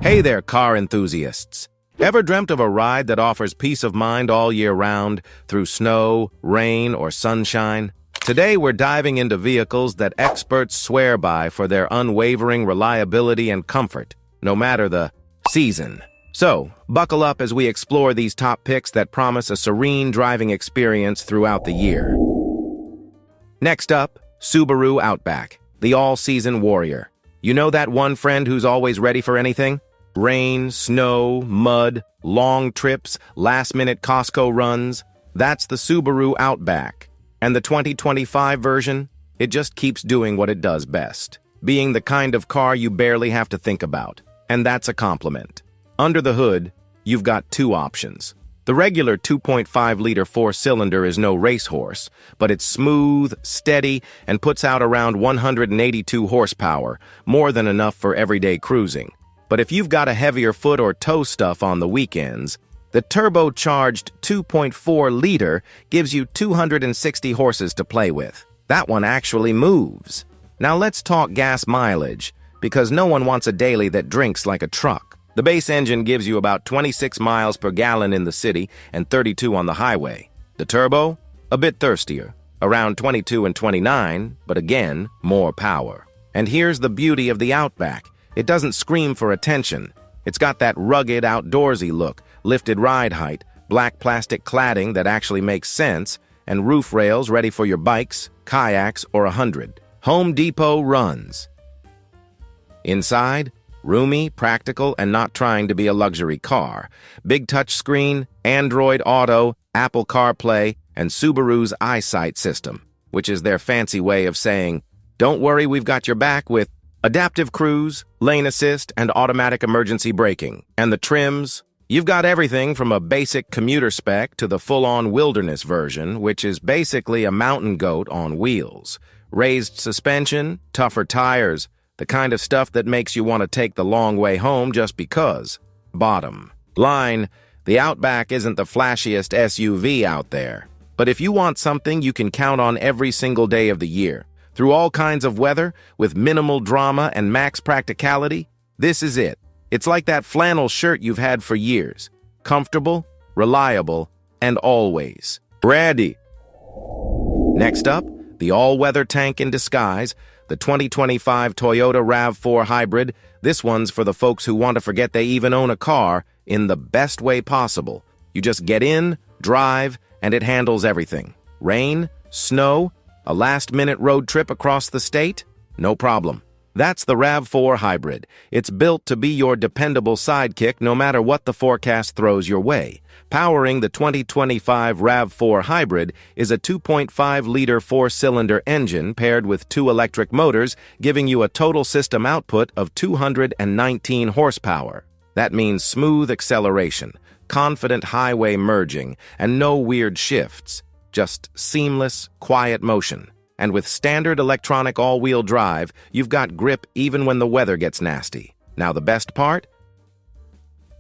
Hey there, car enthusiasts. Ever dreamt of a ride that offers peace of mind all year round through snow, rain, or sunshine? Today, we're diving into vehicles that experts swear by for their unwavering reliability and comfort, no matter the season. So, buckle up as we explore these top picks that promise a serene driving experience throughout the year. Next up, Subaru Outback, the all-season warrior. You know that one friend who's always ready for anything? Rain, snow, mud, long trips, last-minute Costco runs. That's the Subaru Outback. And the 2025 version? It just keeps doing what it does best, being the kind of car you barely have to think about. And that's a compliment. Under the hood, you've got two options. The regular 2.5-liter four-cylinder is no racehorse, but it's smooth, steady, and puts out around 182 horsepower, more than enough for everyday cruising. But if you've got a heavier foot or toe stuff on the weekends, the turbocharged 2.4-liter gives you 260 horses to play with. That one actually moves. Now let's talk gas mileage, because no one wants a daily that drinks like a truck. The base engine gives you about 26 miles per gallon in the city and 32 on the highway. The turbo? A bit thirstier, around 22 and 29, but again, more power. And here's the beauty of the Outback. It doesn't scream for attention. It's got that rugged, outdoorsy look, lifted ride height, black plastic cladding that actually makes sense, and roof rails ready for your bikes, kayaks, or 100. Home Depot runs. Inside, roomy, practical, and not trying to be a luxury car. Big touchscreen, Android Auto, Apple CarPlay, and Subaru's EyeSight system, which is their fancy way of saying, "Don't worry, we've got your back," with adaptive cruise, lane assist, and automatic emergency braking. And the trims? You've got everything from a basic commuter spec to the full-on wilderness version, which is basically a mountain goat on wheels. Raised suspension, tougher tires, the kind of stuff that makes you want to take the long way home just because. Bottom line, the Outback isn't the flashiest SUV out there. But if you want something you can count on every single day of the year, through all kinds of weather, with minimal drama and max practicality, this is it. It's like that flannel shirt you've had for years. Comfortable, reliable, and always ready. Next up, the all-weather tank in disguise, the 2025 Toyota RAV4 Hybrid. This one's for the folks who want to forget they even own a car in the best way possible. You just get in, drive, and it handles everything. Rain, snow, a last-minute road trip across the state? No problem. That's the RAV4 Hybrid. It's built to be your dependable sidekick no matter what the forecast throws your way. Powering the 2025 RAV4 Hybrid is a 2.5-liter four-cylinder engine paired with two electric motors, giving you a total system output of 219 horsepower. That means smooth acceleration, confident highway merging, and no weird shifts. Just seamless, quiet motion. And with standard electronic all-wheel drive, you've got grip even when the weather gets nasty. Now the best part?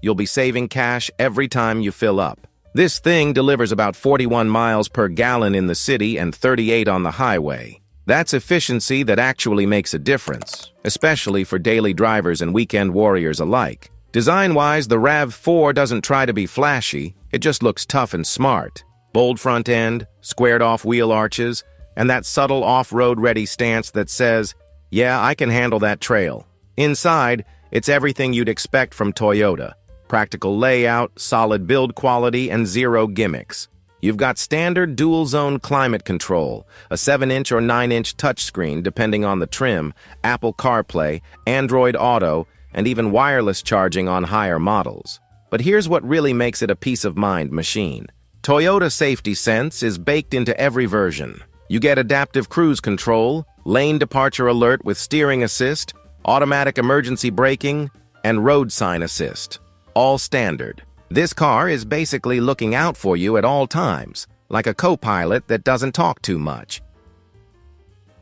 You'll be saving cash every time you fill up. This thing delivers about 41 miles per gallon in the city and 38 on the highway. That's efficiency that actually makes a difference, especially for daily drivers and weekend warriors alike. Design-wise, the RAV4 doesn't try to be flashy, it just looks tough and smart. Bold front end, squared-off wheel arches, and that subtle off-road-ready stance that says, "Yeah, I can handle that trail." Inside, it's everything you'd expect from Toyota. Practical layout, solid build quality, and zero gimmicks. You've got standard dual-zone climate control, a 7-inch or 9-inch touchscreen depending on the trim, Apple CarPlay, Android Auto, and even wireless charging on higher models. But here's what really makes it a peace-of-mind machine. Toyota Safety Sense is baked into every version. You get adaptive cruise control, lane departure alert with steering assist, automatic emergency braking, and road sign assist. All standard. This car is basically looking out for you at all times, like a co-pilot that doesn't talk too much.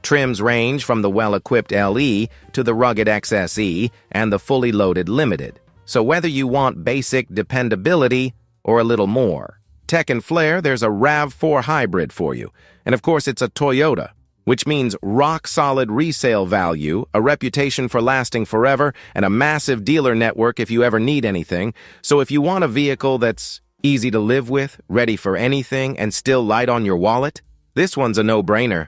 Trims range from the well-equipped LE to the rugged XSE and the fully loaded Limited. So whether you want basic dependability or a little more, tech and flair, there's a RAV4 Hybrid for you. And of course, it's a Toyota. which means rock-solid resale value, a reputation for lasting forever, and a massive dealer network if you ever need anything. So if you want a vehicle that's easy to live with, ready for anything, and still light on your wallet, this one's a no-brainer.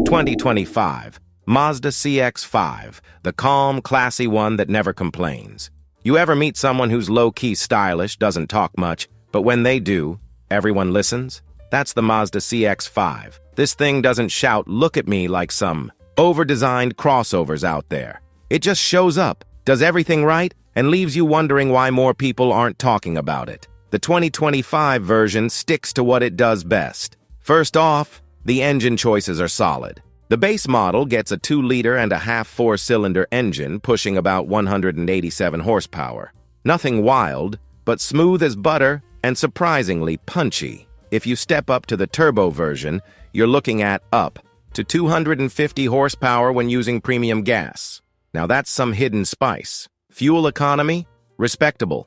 2025 Mazda CX-5, the calm, classy one that never complains. You ever meet someone who's low-key stylish, doesn't talk much, but when they do, everyone listens? That's the Mazda CX-5. This thing doesn't shout, "Look at me," like some over-designed crossovers out there. It just shows up, does everything right, and leaves you wondering why more people aren't talking about it. The 2025 version sticks to what it does best. First off, the engine choices are solid. The base model gets a 2-liter and a half 4-cylinder engine pushing about 187 horsepower. Nothing wild, but smooth as butter and surprisingly punchy. If you step up to the turbo version, you're looking at up to 250 horsepower when using premium gas. Now that's some hidden spice. Fuel economy? Respectable.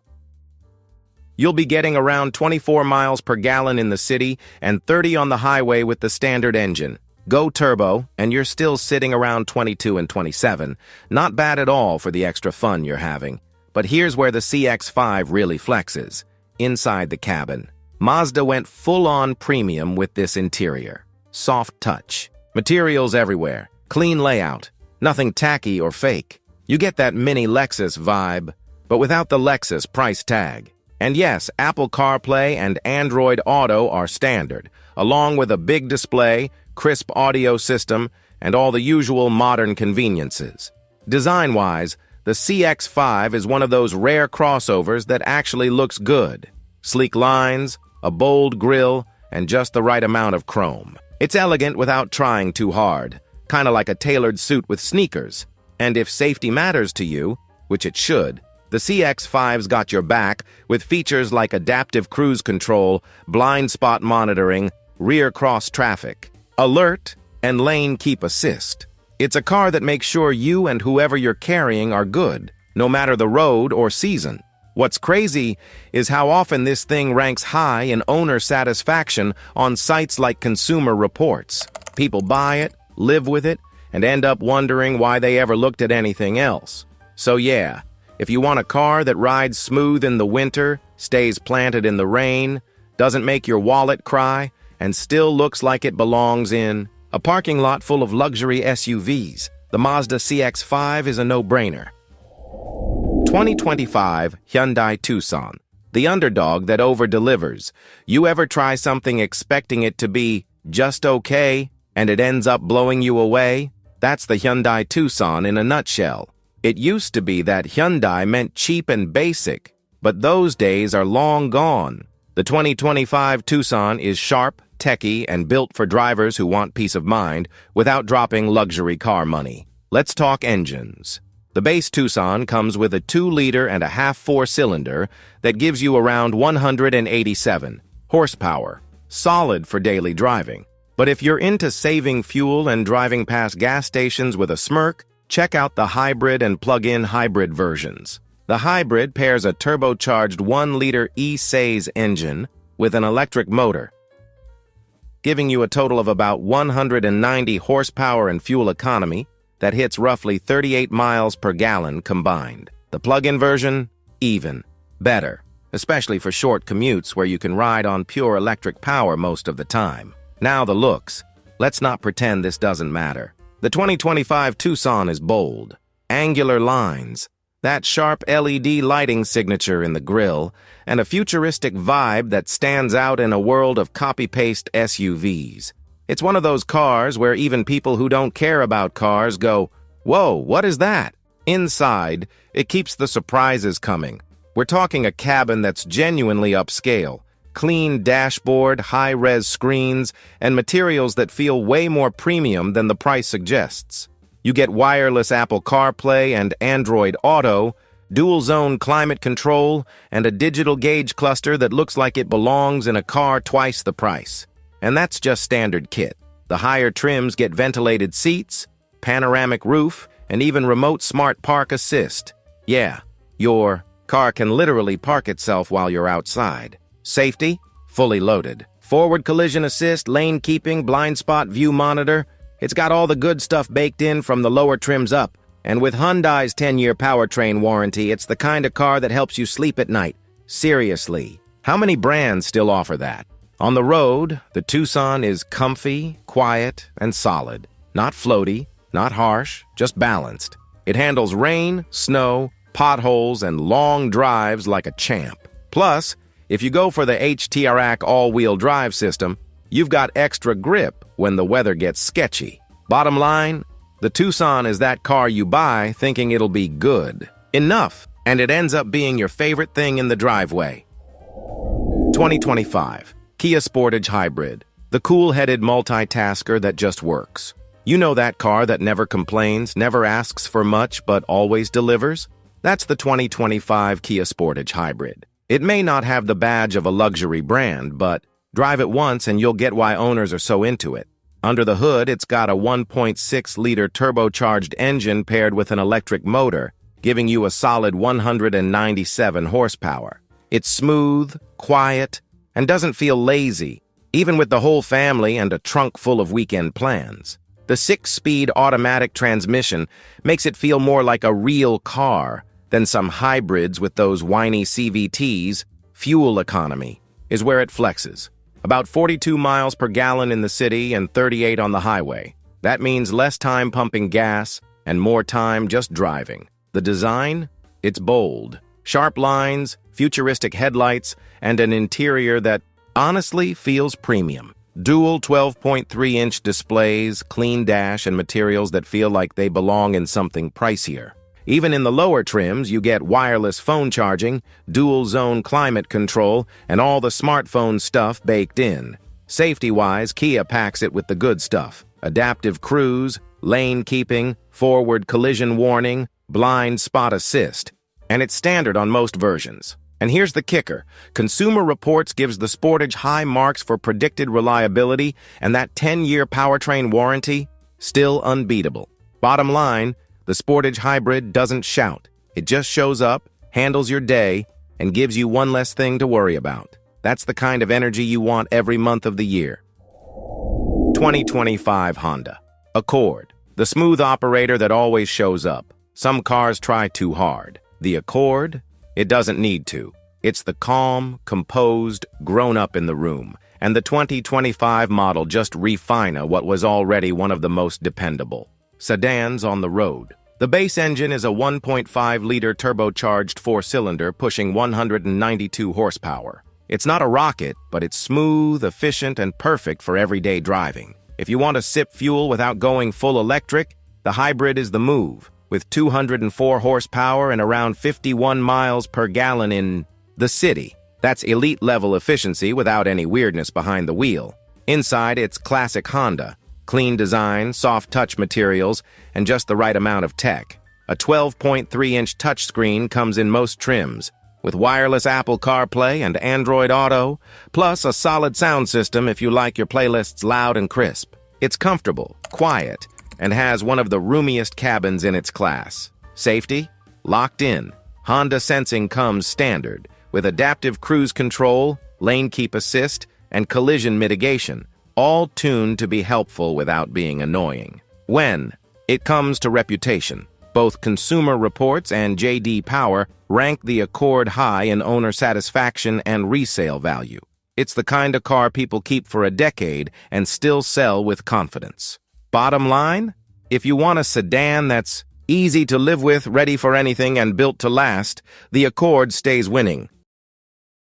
You'll be getting around 24 miles per gallon in the city and 30 on the highway with the standard engine. Go turbo, and you're still sitting around 22 and 27. Not bad at all for the extra fun you're having. But here's where the CX-5 really flexes. Inside the cabin, Mazda went full-on premium with this interior. Soft touch. Materials everywhere. Clean layout. Nothing tacky or fake. You get that mini Lexus vibe, but without the Lexus price tag. And yes, Apple CarPlay and Android Auto are standard, along with a big display, crisp audio system, and all the usual modern conveniences. Design-wise, the CX-5 is one of those rare crossovers that actually looks good. Sleek lines, a bold grille, and just the right amount of chrome. It's elegant without trying too hard, kind of like a tailored suit with sneakers. And if safety matters to you, which it should, the CX-5's got your back with features like adaptive cruise control, blind spot monitoring, rear cross traffic, alert, and lane keep assist. It's a car that makes sure you and whoever you're carrying are good, no matter the road or season. What's crazy is how often this thing ranks high in owner satisfaction on sites like Consumer Reports. People buy it, live with it, and end up wondering why they ever looked at anything else. So yeah, if you want a car that rides smooth in the winter, stays planted in the rain, doesn't make your wallet cry, and still looks like it belongs in a parking lot full of luxury SUVs, the Mazda CX-5 is a no-brainer. 2025 Hyundai Tucson, the underdog that over-delivers. You ever try something expecting it to be just okay, and it ends up blowing you away? That's the Hyundai Tucson in a nutshell. It used to be that Hyundai meant cheap and basic, but those days are long gone. The 2025 Tucson is sharp, techy, and built for drivers who want peace of mind without dropping luxury car money. Let's talk engines. The base Tucson comes with a 2-liter and a half 4-cylinder that gives you around 187 horsepower, solid for daily driving. But if you're into saving fuel and driving past gas stations with a smirk, check out the hybrid and plug-in hybrid versions. The hybrid pairs a turbocharged 1-liter E-Says engine with an electric motor, giving you a total of about 190 horsepower and fuel economy that hits roughly 38 miles per gallon combined. The plug-in version, even better, especially for short commutes where you can ride on pure electric power most of the time. Now the looks. Let's not pretend this doesn't matter. The 2025 Tucson is bold. Angular lines, that sharp LED lighting signature in the grille, and a futuristic vibe that stands out in a world of copy-paste SUVs. It's one of those cars where even people who don't care about cars go, "Whoa, what is that?" Inside, it keeps the surprises coming. We're talking a cabin that's genuinely upscale. Clean dashboard, high-res screens, and materials that feel way more premium than the price suggests. You get wireless Apple CarPlay and Android Auto, dual-zone climate control, and a digital gauge cluster that looks like it belongs in a car twice the price. And that's just standard kit. The higher trims get ventilated seats, panoramic roof, and even remote smart park assist. Yeah, your car can literally park itself while you're outside. Safety? Fully loaded. Forward collision assist, lane keeping, blind spot view monitor. It's got all the good stuff baked in from the lower trims up. And with Hyundai's 10-year powertrain warranty, it's the kind of car that helps you sleep at night. Seriously, how many brands still offer that? On the road, the Tucson is comfy, quiet, and solid. Not floaty, not harsh, just balanced. It handles rain, snow, potholes, and long drives like a champ. Plus, if you go for the HTRAC all-wheel drive system, you've got extra grip when the weather gets sketchy. Bottom line, the Tucson is that car you buy thinking it'll be good. Enough, and it ends up being your favorite thing in the driveway. 2025. Kia Sportage Hybrid. The cool-headed multitasker that just works. You know that car that never complains, never asks for much, but always delivers? That's the 2025 Kia Sportage Hybrid. It may not have the badge of a luxury brand, but drive it once and you'll get why owners are so into it. Under the hood, it's got a 1.6-liter turbocharged engine paired with an electric motor, giving you a solid 197 horsepower. It's smooth, quiet, and doesn't feel lazy, even with the whole family and a trunk full of weekend plans. The 6-speed automatic transmission makes it feel more like a real car than some hybrids with those whiny CVTs. Fuel economy is where it flexes. About 42 miles per gallon in the city and 38 on the highway. That means less time pumping gas and more time just driving. The design? It's bold. Sharp lines, futuristic headlights, and an interior that honestly feels premium. Dual 12.3-inch displays, clean dash, and materials that feel like they belong in something pricier. Even in the lower trims, you get wireless phone charging, dual-zone climate control, and all the smartphone stuff baked in. Safety-wise, Kia packs it with the good stuff. Adaptive cruise, lane keeping, forward collision warning, blind spot assist. And it's standard on most versions. And here's the kicker. Consumer Reports gives the Sportage high marks for predicted reliability, and that 10-year powertrain warranty, still unbeatable. Bottom line, the Sportage Hybrid doesn't shout. It just shows up, handles your day, and gives you one less thing to worry about. That's the kind of energy you want every month of the year. 2025 Honda Accord. The smooth operator that always shows up. Some cars try too hard. The Accord? It doesn't need to. It's the calm, composed, grown-up in the room. And the 2025 model just refina what was already one of the most dependable sedans on the road. The base engine is a 1.5-liter turbocharged four-cylinder pushing 192 horsepower. It's not a rocket, but it's smooth, efficient, and perfect for everyday driving. If you want to sip fuel without going full electric, the hybrid is the move, with 204 horsepower and around 51 miles per gallon in the city. That's elite-level efficiency without any weirdness behind the wheel. Inside, it's classic Honda. Clean design, soft touch materials, and just the right amount of tech. A 12.3-inch touchscreen comes in most trims, with wireless Apple CarPlay and Android Auto, plus a solid sound system if you like your playlists loud and crisp. It's comfortable, quiet, and has one of the roomiest cabins in its class. Safety? Locked in. Honda Sensing comes standard, with adaptive cruise control, lane keep assist, and collision mitigation, all tuned to be helpful without being annoying. When it comes to reputation, both Consumer Reports and J.D. Power rank the Accord high in owner satisfaction and resale value. It's the kind of car people keep for a decade and still sell with confidence. Bottom line, if you want a sedan that's easy to live with, ready for anything, and built to last, the Accord stays winning.